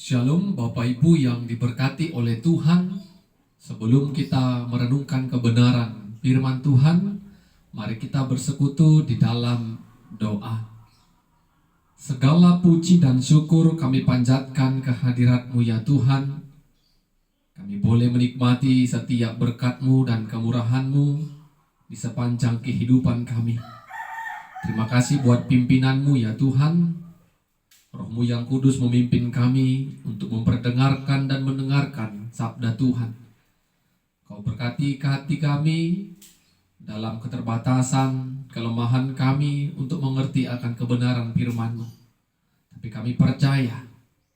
Shalom Bapak Ibu yang diberkati oleh Tuhan. Sebelum kita merenungkan kebenaran firman Tuhan, mari kita bersekutu di dalam doa. Segala puji dan syukur kami panjatkan kehadirat-Mu ya Tuhan. Kami boleh menikmati setiap berkat-Mu dan kemurahan-Mu di sepanjang kehidupan kami. Terima kasih buat pimpinan-Mu ya Tuhan. Roh-Mu yang kudus memimpin kami untuk memperdengarkan dan mendengarkan sabda Tuhan. Kau berkati hati kami dalam keterbatasan, kelemahan kami untuk mengerti akan kebenaran firman-Mu. Tapi kami percaya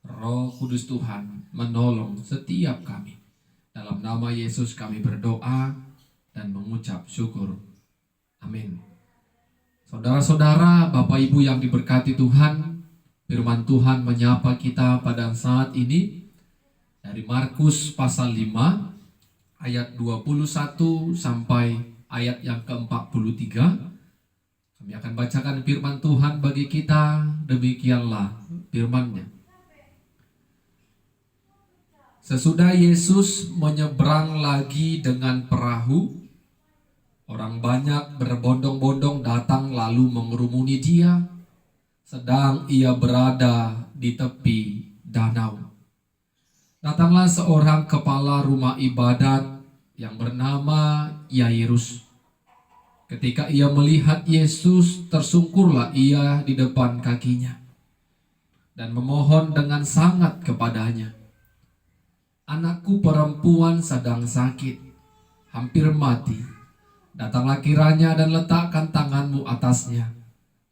Roh Kudus Tuhan menolong setiap kami. Dalam nama Yesus kami berdoa dan mengucap syukur. Amin. Saudara-saudara, Bapak Ibu yang diberkati Tuhan, firman Tuhan menyapa kita pada saat ini dari Markus pasal 5 ayat 21 sampai ayat yang ke-43. Kami akan bacakan firman Tuhan bagi kita. Demikianlah firman-Nya. Sesudah Yesus menyeberang lagi dengan perahu, orang banyak berbondong-bondong datang lalu mengerumuni Dia sedang Ia berada di tepi danau. Datanglah seorang kepala rumah ibadat yang bernama Yairus. Ketika ia melihat Yesus, tersungkurlah ia di depan kakinya dan memohon dengan sangat kepadanya, "Anakku perempuan sedang sakit, hampir mati. Datanglah kiranya dan letakkan tanganmu atasnya,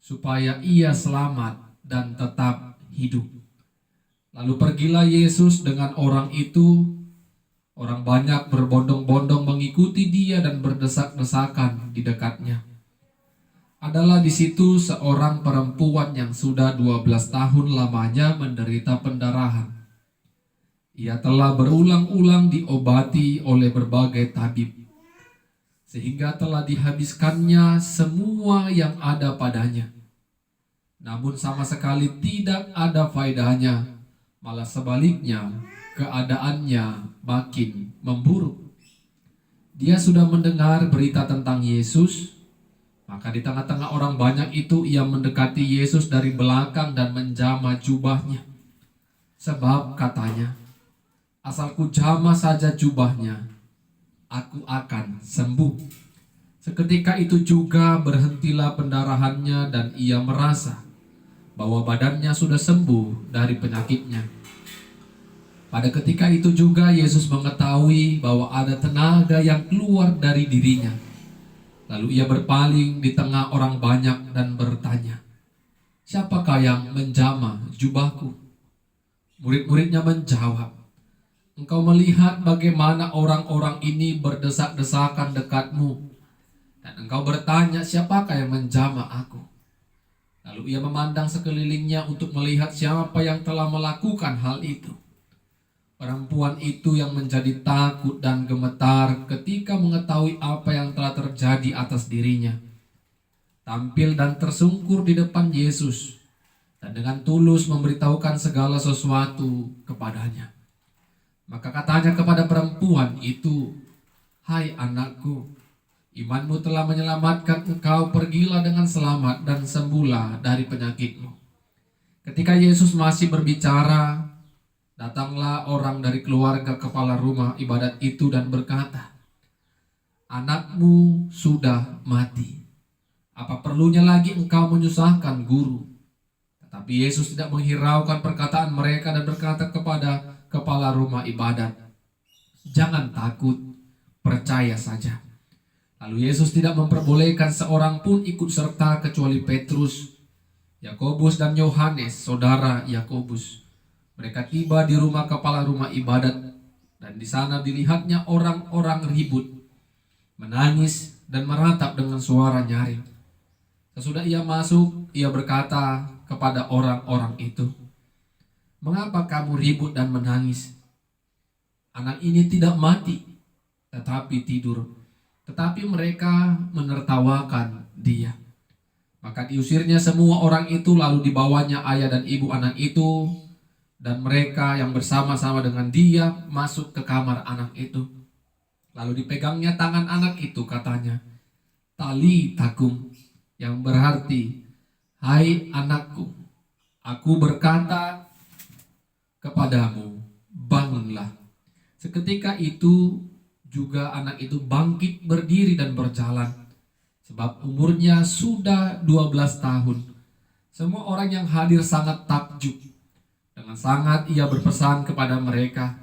supaya ia selamat dan tetap hidup." Lalu pergilah Yesus dengan orang itu. Orang banyak berbondong-bondong mengikuti Dia dan berdesak-desakan di dekatnya. Adalah di situ seorang perempuan yang sudah 12 tahun lamanya menderita pendarahan. Ia telah berulang-ulang diobati oleh berbagai tabib, sehingga telah dihabiskannya semua yang ada padanya. Namun sama sekali tidak ada faedahnya, malah sebaliknya keadaannya makin memburuk. Dia sudah mendengar berita tentang Yesus, maka di tengah-tengah orang banyak itu ia mendekati Yesus dari belakang dan menjamah jubahnya. Sebab katanya, "Asal ku jamah saja jubahnya, aku akan sembuh." Seketika itu juga berhentilah pendarahannya dan ia merasa bahwa badannya sudah sembuh dari penyakitnya. Pada ketika itu juga Yesus mengetahui bahwa ada tenaga yang keluar dari dirinya. Lalu ia berpaling di tengah orang banyak dan bertanya, "Siapakah yang menjamah jubahku?" Murid-muridnya menjawab, "Engkau melihat bagaimana orang-orang ini berdesak-desakan dekatmu, dan engkau bertanya, siapakah yang menjamah aku?" Lalu ia memandang sekelilingnya untuk melihat siapa yang telah melakukan hal itu. Perempuan itu yang menjadi takut dan gemetar ketika mengetahui apa yang telah terjadi atas dirinya, tampil dan tersungkur di depan Yesus dan dengan tulus memberitahukan segala sesuatu kepadanya. Maka katanya kepada perempuan itu, "Hai anakku, imanmu telah menyelamatkan engkau, pergilah dengan selamat dan sembuhlah dari penyakitmu." Ketika Yesus masih berbicara, datanglah orang dari keluarga kepala rumah ibadat itu dan berkata, "Anakmu sudah mati. Apa perlunya lagi engkau menyusahkan guru?" Tetapi Yesus tidak menghiraukan perkataan mereka dan berkata kepada kepala rumah ibadat, "Jangan takut, percaya saja." Lalu Yesus tidak memperbolehkan seorang pun ikut serta kecuali Petrus, Yakobus dan Yohanes, saudara Yakobus. Mereka tiba di rumah kepala rumah ibadat, dan di sana dilihatnya orang-orang ribut, menangis dan meratap dengan suara nyaring. Sesudah ia masuk, ia berkata kepada orang-orang itu, "Mengapa kamu ribut dan menangis? Anak ini tidak mati, tetapi tidur." Tetapi mereka menertawakan dia. Maka diusirnya semua orang itu, lalu dibawanya ayah dan ibu anak itu Dan mereka yang bersama-sama dengan dia masuk ke kamar anak itu. Lalu dipegangnya tangan anak itu, katanya, "Tali takum," yang berarti, "Hai anakku, aku berkata kepadamu, bangunlah." Seketika itu juga anak itu bangkit berdiri dan berjalan, sebab umurnya sudah 12 tahun. Semua orang yang hadir sangat takjub. Dengan sangat ia berpesan kepada mereka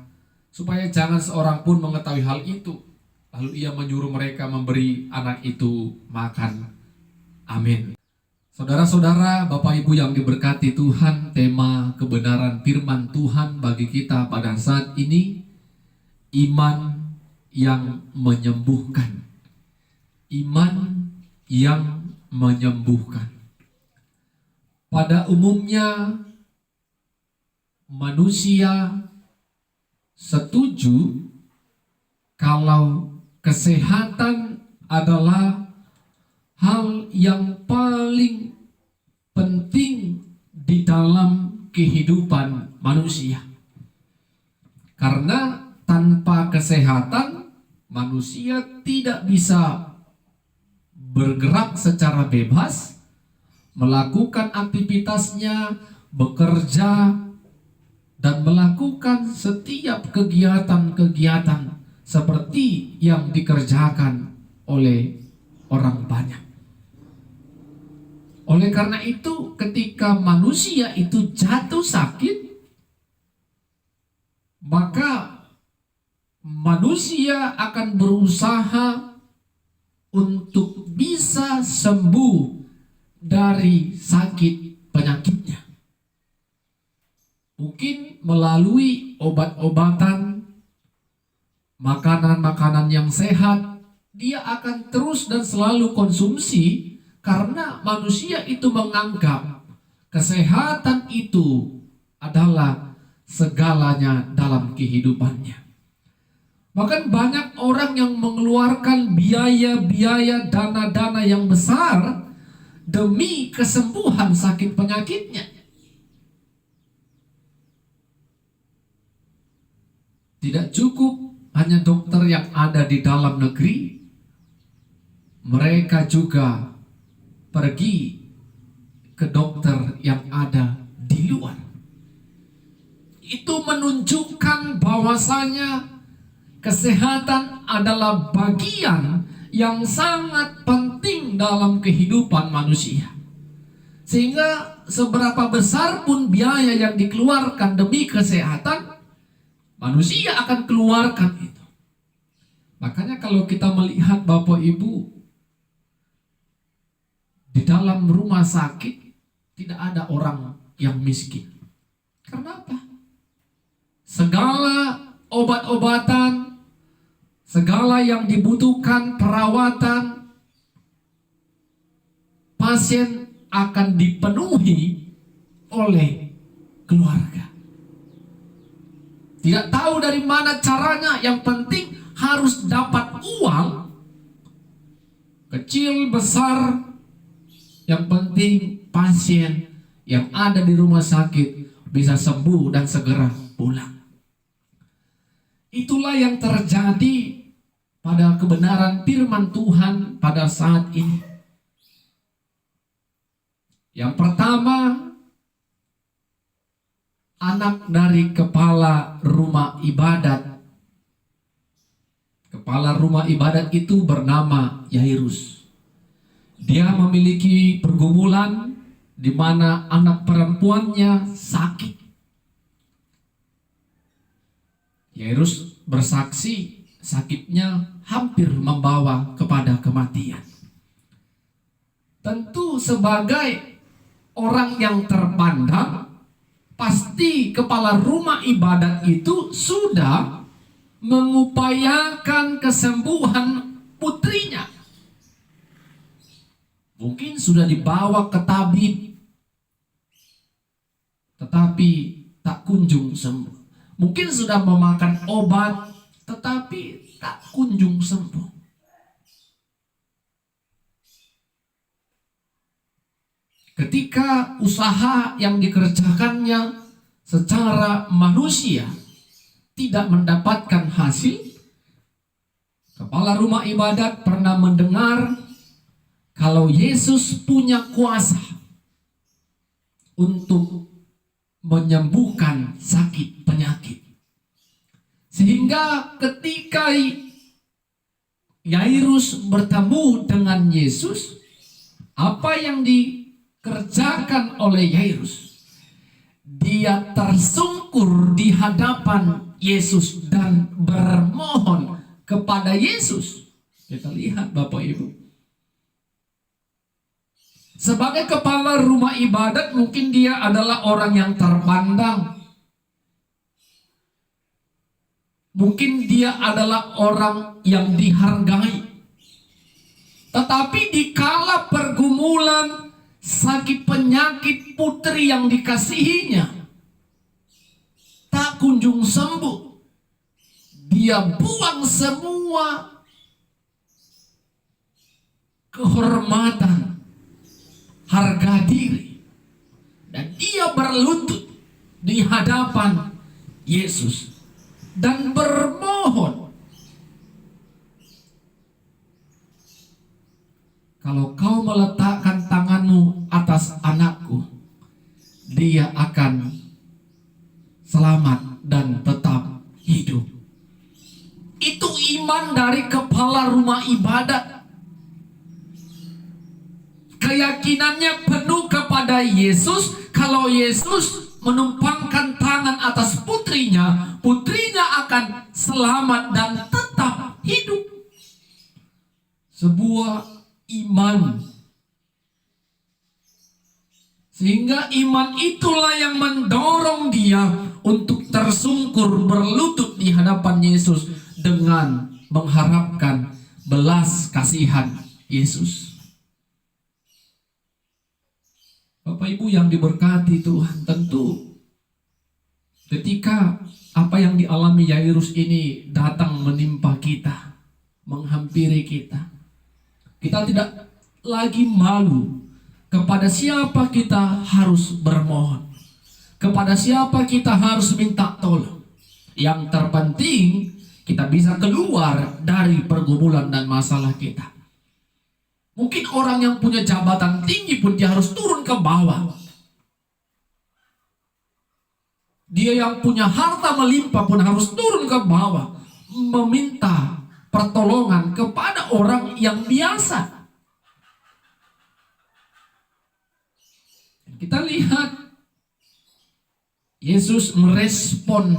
supaya jangan seorang pun mengetahui hal itu. Lalu ia menyuruh mereka memberi anak itu makan. Amin. Saudara-saudara, Bapak Ibu yang diberkati Tuhan, tema kebenaran firman Tuhan bagi kita pada saat ini, iman yang menyembuhkan. Iman yang menyembuhkan. Pada umumnya manusia setuju kalau kesehatan adalah hal yang paling penting di dalam kehidupan manusia. Karena tanpa kesehatan manusia tidak bisa bergerak secara bebas, melakukan aktivitasnya, bekerja, dan melakukan setiap kegiatan-kegiatan seperti yang dikerjakan oleh orang banyak. Oleh karena itu, ketika manusia itu jatuh sakit, maka manusia akan berusaha untuk bisa sembuh dari sakit penyakitnya. Mungkin melalui obat-obatan, makanan-makanan yang sehat, dia akan terus dan selalu konsumsi karena manusia itu menganggap kesehatan itu adalah segalanya dalam kehidupannya. Bahkan banyak orang yang mengeluarkan biaya-biaya, dana-dana yang besar demi kesembuhan sakit penyakitnya. Tidak cukup hanya dokter yang ada di dalam negeri, mereka juga pergi ke dokter yang ada di luar. Itu menunjukkan bahwasanya kesehatan adalah bagian yang sangat penting dalam kehidupan manusia. Sehingga seberapa besar pun biaya yang dikeluarkan demi kesehatan, manusia akan keluarkan itu. Makanya kalau kita melihat Bapak Ibu, di dalam rumah sakit tidak ada orang yang miskin. Karena apa? Segala obat-obatan, segala yang dibutuhkan perawatan, pasien akan dipenuhi oleh keluarga. Tidak tahu dari mana caranya, yang penting harus dapat uang, kecil besar, yang penting pasien yang ada di rumah sakit bisa sembuh dan segera pulang. Itulah yang terjadi pada kebenaran firman Tuhan pada saat ini. Yang pertama, anak dari kepala rumah ibadat. Kepala rumah ibadat itu bernama Yairus. Dia memiliki pergumulan di mana anak perempuannya sakit. Yairus bersaksi sakitnya hampir membawa kepada kematian. Tentu sebagai orang yang terpandang, pasti kepala rumah ibadat itu sudah mengupayakan kesembuhan putrinya. Mungkin sudah dibawa ke tabib, tetapi tak kunjung sembuh. Mungkin sudah memakan obat, tetapi tak kunjung sembuh. Ketika usaha yang dikerjakannya secara manusia tidak mendapatkan hasil, kepala rumah ibadat pernah mendengar kalau Yesus punya kuasa untuk menyembuhkan sakit penyakit. Sehingga ketika Yairus bertemu dengan Yesus, apa yang dikerjakan oleh Yairus? Dia tersungkur di hadapan Yesus dan bermohon kepada Yesus. Kita lihat Bapak Ibu. Sebagai kepala rumah ibadat, mungkin dia adalah orang yang terpandang. Mungkin dia adalah orang yang dihargai. Tetapi di kala pergumulan sakit penyakit putri yang dikasihinya tak kunjung sembuh, dia buang semua kehormatan, harga diri, dan dia berlutut di hadapan Yesus dan bermohon, kalau kau meletakkan tanganmu atas anakku, dia akan selamat dan tetap hidup. Itu iman dari kepala rumah ibadat. Keyakinannya penuh kepada Yesus. Kalau Yesus menumpangkan tangan atas putrinya, putrinya akan selamat dan tetap hidup. Sebuah iman. Sehingga iman itulah yang mendorong dia untuk tersungkur berlutut di hadapan Yesus dengan mengharapkan belas kasihan Yesus. Bapak Ibu yang diberkati Tuhan, tentu ketika apa yang dialami Yairus ini datang menimpa kita, menghampiri kita, kita tidak lagi malu kepada siapa kita harus bermohon, kepada siapa kita harus minta tolong. Yang terpenting kita bisa keluar dari pergumulan dan masalah kita. Mungkin orang yang punya jabatan tinggi pun dia harus turun ke bawah. Dia yang punya harta melimpah pun harus turun ke bawah, meminta pertolongan kepada orang yang biasa. Kita lihat Yesus merespon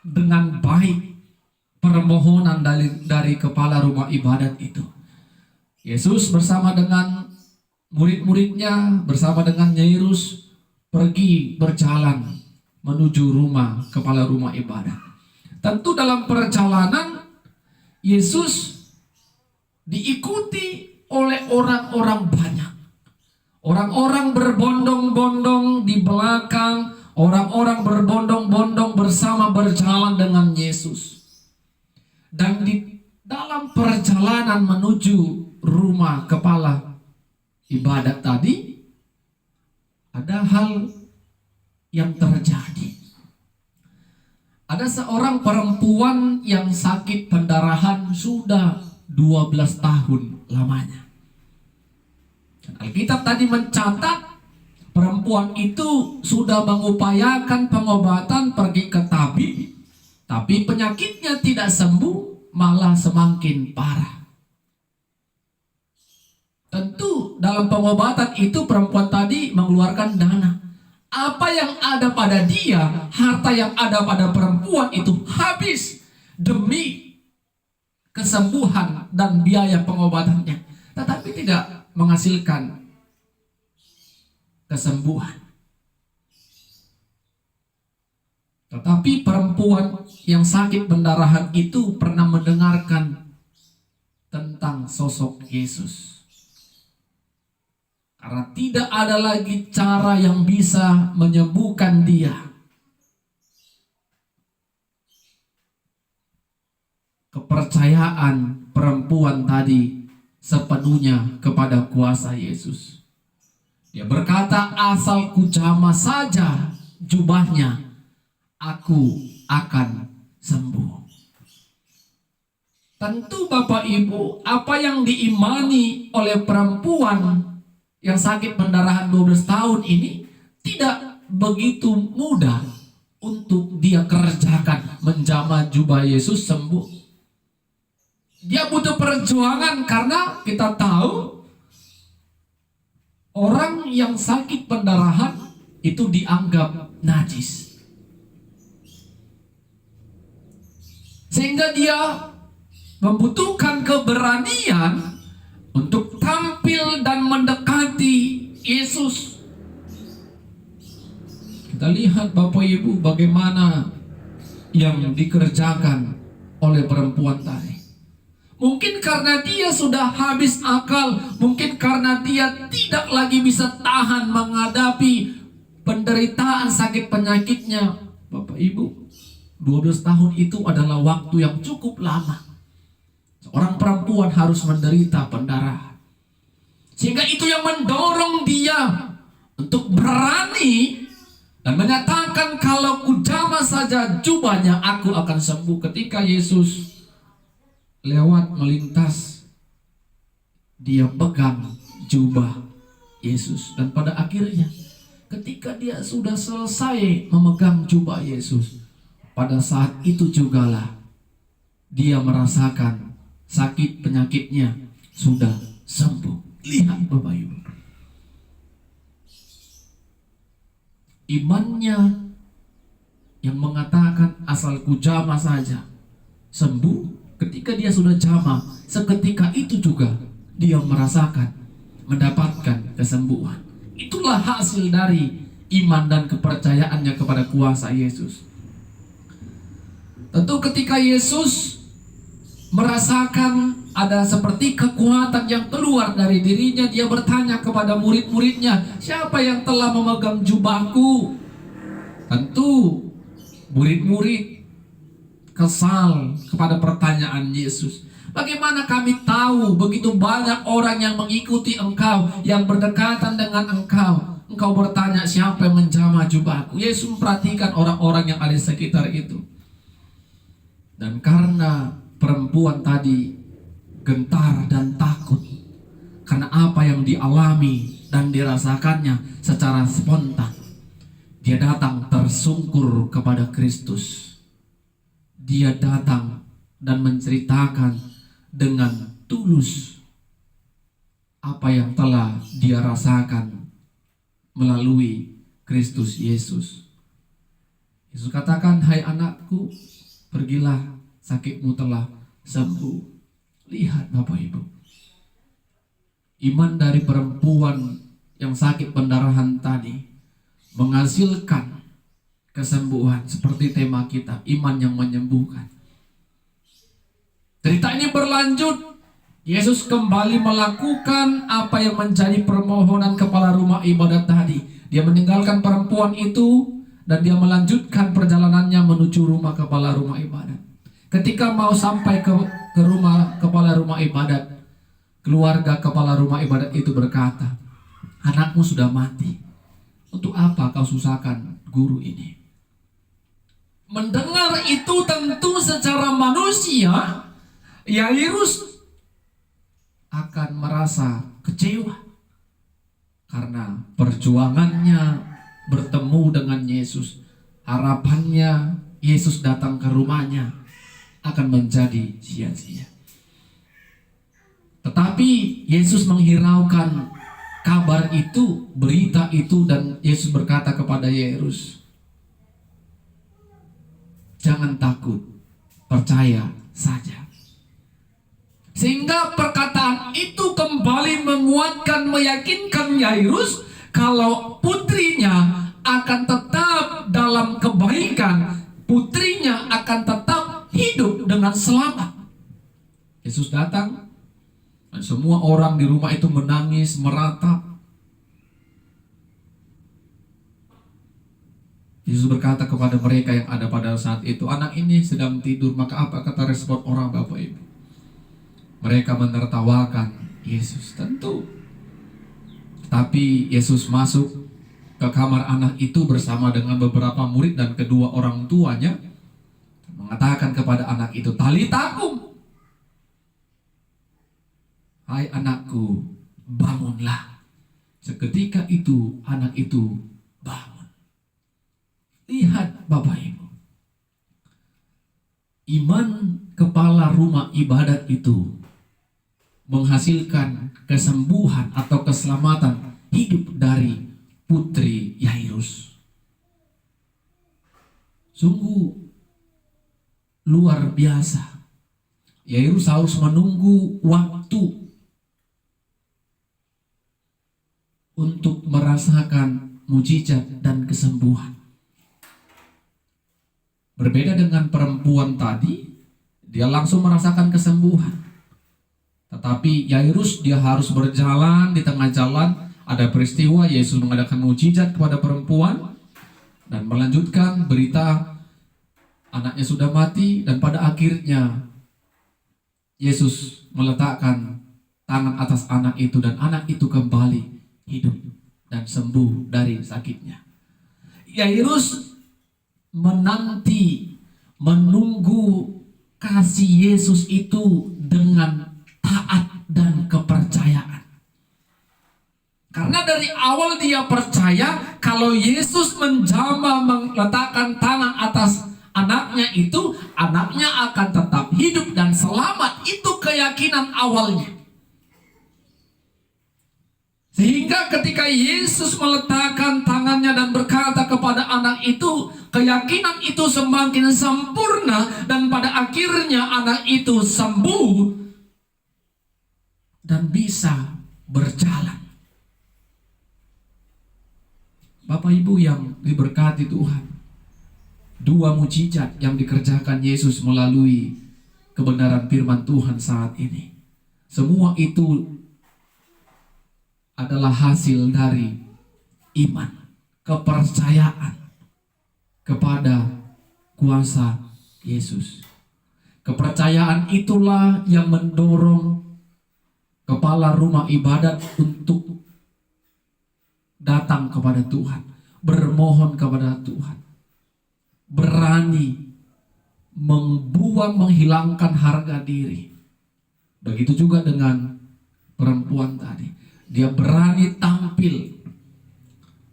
dengan baik permohonan dari kepala rumah ibadat itu. Yesus bersama dengan murid-muridnya, bersama dengan Yairus, pergi berjalan menuju rumah kepala rumah ibadat. Tentu dalam perjalanan Yesus diikuti oleh orang-orang banyak. Orang-orang berbondong-bondong di belakang, orang-orang berbondong-bondong bersama berjalan dengan Yesus. Dan di dalam perjalanan menuju rumah kepala ibadat tadi, ada hal yang terjadi. Ada seorang perempuan yang sakit pendarahan sudah 12 tahun lamanya. Alkitab tadi mencatat perempuan itu sudah mengupayakan pengobatan, pergi ke tabib, tapi penyakitnya tidak sembuh, malah semakin parah. Tentu dalam pengobatan itu perempuan tadi mengeluarkan dana. Apa yang ada pada dia, harta yang ada pada perempuan itu habis demi kesembuhan dan biaya pengobatannya, tetapi tidak menghasilkan kesembuhan. Tetapi perempuan yang sakit pendarahan itu pernah mendengarkan tentang sosok Yesus. Karena tidak ada lagi cara yang bisa menyembuhkan dia. Kepercayaan perempuan tadi sepenuhnya kepada kuasa Yesus. Dia berkata, asal ku jamah saja jubahnya, aku akan sembuh. Tentu Bapak Ibu, apa yang diimani oleh perempuan yang sakit pendarahan 12 tahun ini tidak begitu mudah untuk dia kerjakan, menjamah jubah Yesus sembuh. Dia butuh perjuangan karena kita tahu orang yang sakit pendarahan itu dianggap najis. Sehingga dia membutuhkan keberanian untuk tampil dan mendekati Yesus. Kita lihat Bapak Ibu bagaimana yang dikerjakan oleh perempuan tadi. Mungkin karena dia sudah habis akal, mungkin karena dia tidak lagi bisa tahan menghadapi penderitaan sakit penyakitnya. Bapak Ibu, 12 tahun itu adalah waktu yang cukup lama. Seorang perempuan harus menderita pendarahan. Sehingga itu yang mendorong dia untuk berani dan menyatakan, kalau kujamah saja jubahnya, aku akan sembuh. Ketika Yesus lewat melintas, dia pegang jubah Yesus. Dan pada akhirnya ketika dia sudah selesai memegang jubah Yesus, pada saat itu jugalah dia merasakan sakit penyakitnya sudah sembuh. Lihat Bapak Ibu, imannya yang mengatakan asal kujamah saja sembuh, ketika dia sudah jamah, seketika itu juga dia merasakan, mendapatkan kesembuhan. Itulah hasil dari iman dan kepercayaannya kepada kuasa Yesus. Tentu ketika Yesus merasakan ada seperti kekuatan yang keluar dari dirinya, dia bertanya kepada murid-muridnya, siapa yang telah memegang jubahku? Tentu murid-murid kesal kepada pertanyaan Yesus. Bagaimana kami tahu begitu banyak orang yang mengikuti engkau, yang berdekatan dengan engkau? Engkau bertanya siapa yang menjamah jubahku? Yesus memperhatikan orang-orang yang ada di sekitar itu. Dan karena perempuan tadi gentar dan takut karena apa yang dialami dan dirasakannya secara spontan, dia datang tersungkur kepada Kristus. Dia datang dan menceritakan dengan tulus apa yang telah dia rasakan melalui Kristus Yesus. Yesus katakan, hai anakku, pergilah, sakitmu telah sembuh. Lihat Bapak Ibu, iman dari perempuan yang sakit pendarahan tadi menghasilkan kesembuhan. Seperti tema kita, iman yang menyembuhkan. Cerita ini berlanjut. Yesus kembali melakukan apa yang menjadi permohonan kepala rumah ibadat tadi. Dia meninggalkan perempuan itu dan dia melanjutkan perjalanannya menuju rumah kepala rumah ibadat. Ketika mau sampai ke rumah kepala rumah ibadat, keluarga kepala rumah ibadat itu berkata, anakmu sudah mati. Untuk apa kau susahkan guru ini? Mendengar itu tentu secara manusia, Yairus akan merasa kecewa karena perjuangannya bertemu dengan Yesus. Harapannya Yesus datang ke rumahnya akan menjadi sia-sia. Tetapi Yesus menghiraukan kabar itu, berita itu, dan Yesus berkata kepada Yairus, jangan takut, percaya saja. Sehingga perkataan itu kembali menguatkan, meyakinkan Yairus kalau putrinya akan tetap dalam kebaikan, putrinya akan tetap hidup dengan selamat. Yesus datang dan semua orang di rumah itu menangis, meratap. Yesus berkata kepada mereka yang ada pada saat itu, anak ini sedang tidur. Maka apa kata respon orang Bapak Ibu? Mereka menertawakan Yesus, tentu. Tapi Yesus masuk ke kamar anak itu bersama dengan beberapa murid dan kedua orang tuanya, mengatakan kepada anak itu, "Talita kum." "Hai anakku, bangunlah." Seketika itu anak itu bangun. Lihat Bapak Ibu, iman kepala rumah ibadat itu menghasilkan kesembuhan atau keselamatan hidup dari putri Yairus. Sungguh luar biasa. Yairus harus menunggu waktu untuk merasakan mujizat dan kesembuhan. Berbeda dengan perempuan tadi, dia langsung merasakan kesembuhan. Tetapi Yairus dia harus berjalan di tengah jalan, ada peristiwa Yesus mengadakan mujizat kepada perempuan dan melanjutkan berita anaknya sudah mati, dan pada akhirnya Yesus meletakkan tangan atas anak itu dan anak itu kembali hidup dan sembuh dari sakitnya. Yairus menunggu kasih Yesus itu dengan taat dan kepercayaan. Karena dari awal dia percaya kalau Yesus menjamah meletakkan tangan atas anaknya itu, anaknya akan tetap hidup dan selamat. Itu keyakinan awalnya. Sehingga ketika Yesus meletakkan tangannya dan berkata kepada anak itu, keyakinan itu semakin sempurna dan pada akhirnya anak itu sembuh dan bisa berjalan. Bapak Ibu yang diberkati Tuhan, dua mujizat yang dikerjakan Yesus melalui kebenaran firman Tuhan saat ini, semua itu adalah hasil dari iman, kepercayaan kepada kuasa Yesus. Kepercayaan itulah yang mendorong kepala rumah ibadat untuk datang kepada Tuhan, bermohon kepada Tuhan, berani menghilangkan harga diri. Begitu juga dengan perempuan tadi. Dia berani tampil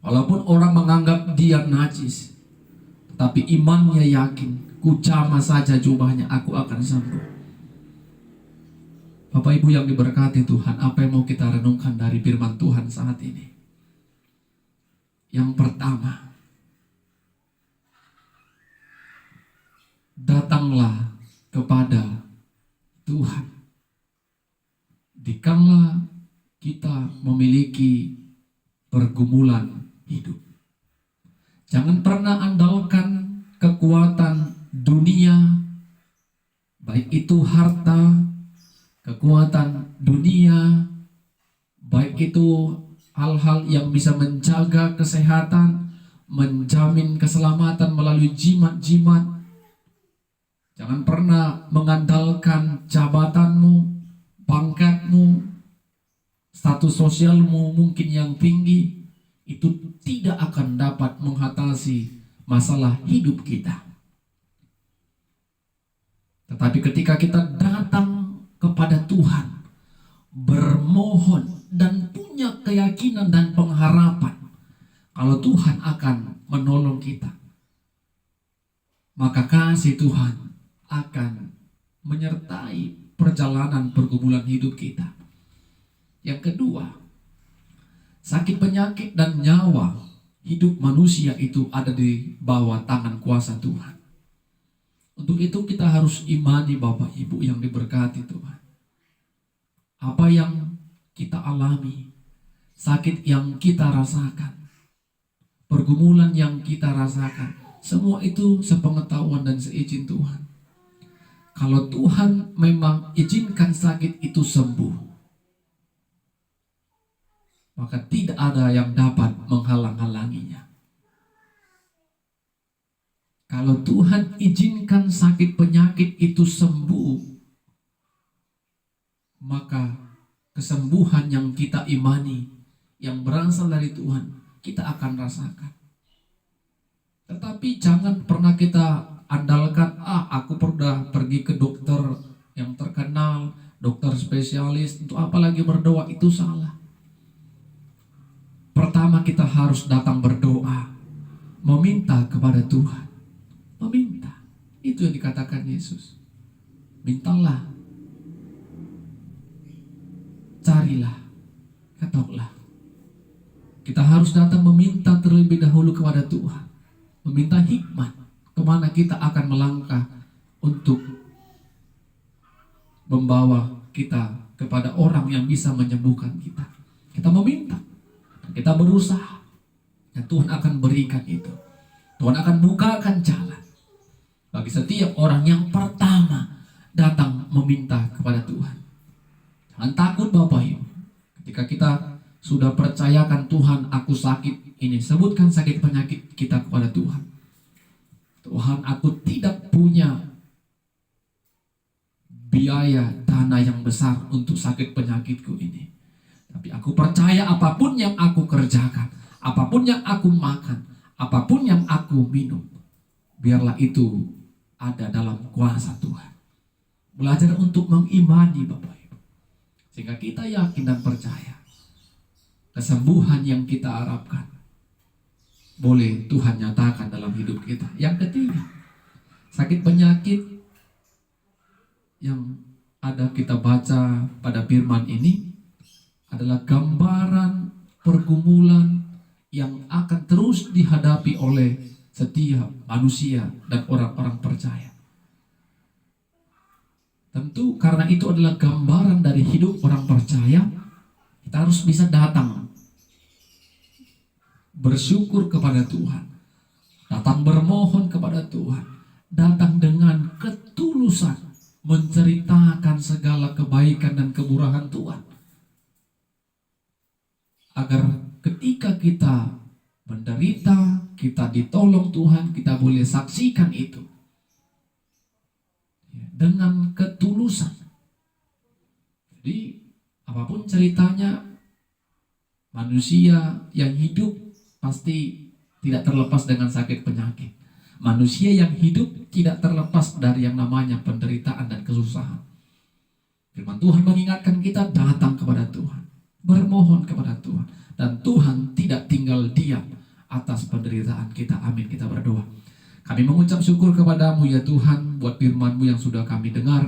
walaupun orang menganggap dia najis, tapi imannya yakin, ku jamah saja jubahnya, aku akan sembuh. Bapak Ibu yang diberkati Tuhan, apa yang mau kita renungkan dari firman Tuhan saat ini? Yang pertama, datanglah kepada Tuhan dikala kita memiliki pergumulan hidup. Jangan pernah andalkan kekuatan dunia, baik itu harta, kekuatan dunia, baik itu hal-hal yang bisa menjaga kesehatan, menjamin keselamatan melalui jimat-jimat. Jangan pernah mengandalkan jabatanmu, pangkatmu, status sosialmu mungkin yang tinggi. Itu tidak akan dapat mengatasi masalah hidup kita. Tetapi ketika kita datang kepada Tuhan, bermohon dan punya keyakinan dan pengharapan kalau Tuhan akan menolong kita, maka kasih Tuhan akan menyertai perjalanan pergumulan hidup kita. Yang kedua, sakit penyakit dan nyawa hidup manusia itu ada di bawah tangan kuasa Tuhan. Untuk itu kita harus imani Bapak Ibu yang diberkati Tuhan. Apa yang kita alami, sakit yang kita rasakan, pergumulan yang kita rasakan, semua itu sepengetahuan dan seizin Tuhan. Kalau Tuhan memang izinkan sakit itu sembuh, maka tidak ada yang dapat menghalang-halanginya. Kalau Tuhan izinkan sakit penyakit itu sembuh, maka kesembuhan yang kita imani, yang berasal dari Tuhan, kita akan rasakan. Tetapi jangan pernah kita andalkan, aku pernah pergi ke dokter yang terkenal, dokter spesialis, untuk apa lagi berdoa? Itu salah. Pertama kita harus datang berdoa, meminta kepada Tuhan. Meminta. Itu yang dikatakan Yesus. Mintalah, carilah, ketoklah. Kita harus datang meminta terlebih dahulu kepada Tuhan. Meminta hikmat kemana kita akan melangkah untuk membawa kita kepada orang yang bisa menyembuhkan kita. Kita meminta, kita berusaha, dan Tuhan akan berikan itu. Tuhan akan bukakan jalan bagi setiap orang yang pertama datang meminta kepada Tuhan. Jangan takut Bapak Ibu. Ketika kita sudah percayakan, Tuhan aku sakit ini, sebutkan sakit penyakit kita kepada Tuhan. Tuhan, aku tidak punya biaya dana yang besar untuk sakit penyakitku ini, tapi aku percaya apapun yang aku kerjakan, apapun yang aku makan, apapun yang aku minum, biarlah itu ada dalam kuasa Tuhan. Belajar untuk mengimani Bapak Ibu, sehingga kita yakin dan percaya kesembuhan yang kita harapkan boleh Tuhan nyatakan dalam hidup kita. Yang ketiga, sakit penyakit yang ada kita baca pada firman ini adalah gambaran pergumulan yang akan terus dihadapi oleh setiap manusia dan orang-orang percaya. Tentu karena itu adalah gambaran dari hidup orang percaya, kita harus bisa datang bersyukur kepada Tuhan, datang bermohon kepada Tuhan, datang dengan ketulusan menceritakan segala kebaikan dan kemurahan Tuhan, agar ketika kita menderita, kita ditolong Tuhan, kita boleh saksikan itu dengan ketulusan. Jadi apapun ceritanya, manusia yang hidup pasti tidak terlepas dengan sakit penyakit. Manusia yang hidup tidak terlepas dari yang namanya penderitaan dan kesusahan. Firman Tuhan mengingatkan kita datang kepada Tuhan, bermohon kepada Tuhan, dan Tuhan tidak tinggal diam atas penderitaan kita. Amin. Kita berdoa. Kami mengucap syukur kepadamu ya Tuhan, buat firman-Mu yang sudah kami dengar.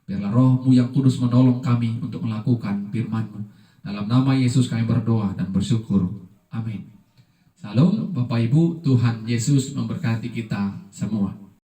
Biarlah Roh-Mu yang kudus menolong kami untuk melakukan firman-Mu. Dalam nama Yesus kami berdoa dan bersyukur. Amin. Salam Bapak Ibu, Tuhan Yesus memberkati kita semua.